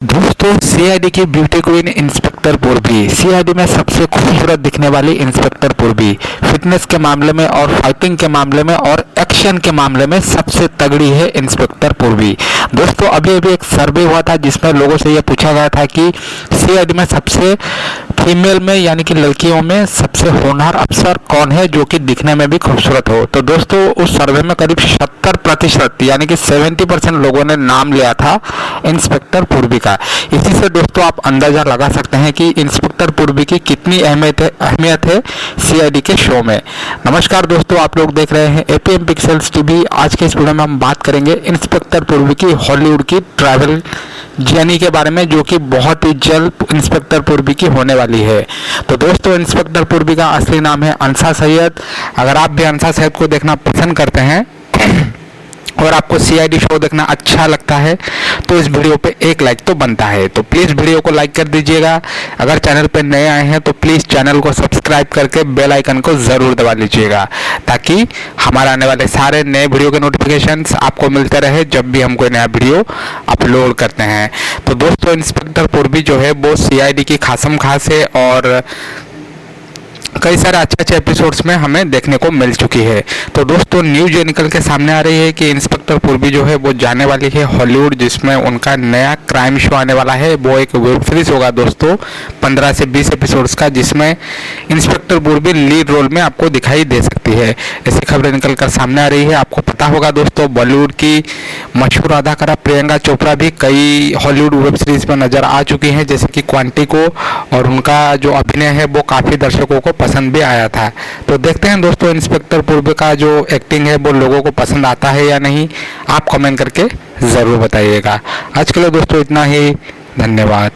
दोस्तों सीआईडी की beauty queen inspector पूर्वी, सीआईडी में सबसे खूबसूरत दिखने वाली इंस्पेक्टर पूर्वी, फिटनेस के मामले में और फाइटिंग के मामले में और एक्शन के मामले में सबसे तगड़ी है इंस्पेक्टर पूर्वी। दोस्तों अभी अभी एक सर्वे हुआ था जिसमें लोगों से यह पूछा गया था कि सीआईडी में सबसे फीमेल में यानी कि लड़कियों में सबसे होनहार अफसर कौन है जो कि दिखने में भी खूबसूरत हो। तो दोस्तों उस सर्वे में करीब 70% यानी कि 70% लोगों ने नाम लिया था इंस्पेक्टर पूर्वी का। इसी से दोस्तों आप अंदाजा लगा सकते हैं कि इंस्पेक्टर पूर्वी की कितनी अहमियत है सीआईडी के शो में। नमस्कार दोस्तों, आप लोग देख रहे हैं एपीएम पिक्सेल्स टीवी। आज के इस वीडियो में हम बात करेंगे इंस्पेक्टर पूर्वी की हॉलीवुड की ट्रैवल जर्नी के बारे में, जो कि बहुत ही जल्द इंस्पेक्टर पूर्वी की होने वाली है। तो दोस्तों इंस्पेक्टर पूर्वी का असली नाम है अंसा सैयद। अगर आप भी अंसा सैयद को देखना पसंद करते हैं और आपको सीआईडी शो देखना अच्छा लगता है तो इस वीडियो पे एक लाइक तो बनता है। तो प्लीज़ वीडियो को लाइक कर दीजिएगा। अगर चैनल पे नए आए हैं तो प्लीज़ चैनल को सब्सक्राइब करके बेल आइकन को ज़रूर दबा लीजिएगा ताकि हमारे आने वाले सारे नए वीडियो के नोटिफिकेशंस आपको मिलते रहे जब भी हम कोई नया वीडियो अपलोड करते हैं। तो दोस्तों इंस्पेक्टर पूर्वी जो है वो सीआईडी की खासम खास है और कई सारे अच्छे एपिसोड्स में हमें देखने को मिल चुकी है। तो दोस्तों न्यूज ये निकल के सामने आ रही है कि इंस्पेक्टर पूर्वी जो है वो जाने वाली है हॉलीवुड, जिसमें उनका नया क्राइम शो आने वाला है। वो एक वेब सीरीज होगा दोस्तों 15 से 20 एपिसोड्स का, जिसमें इंस्पेक्टर पूर्वी लीड रोल में आपको दिखाई दे सकती है। ऐसी खबरें निकल कर सामने आ रही है। आपको पता होगा दोस्तों बॉलीवुड की मशहूर अदाकारा प्रियंका चोपड़ा भी कई हॉलीवुड वेब सीरीज में नजर आ चुकी हैं, जैसे कि क्वांटिको, और उनका जो अभिनय है वो काफ़ी दर्शकों को पसंद भी आया था। तो देखते हैं दोस्तों इंस्पेक्टर पूर्वी का जो एक्टिंग है वो लोगों को पसंद आता है या नहीं, आप कमेंट करके ज़रूर बताइएगा। आज के लिए दोस्तों इतना ही, धन्यवाद।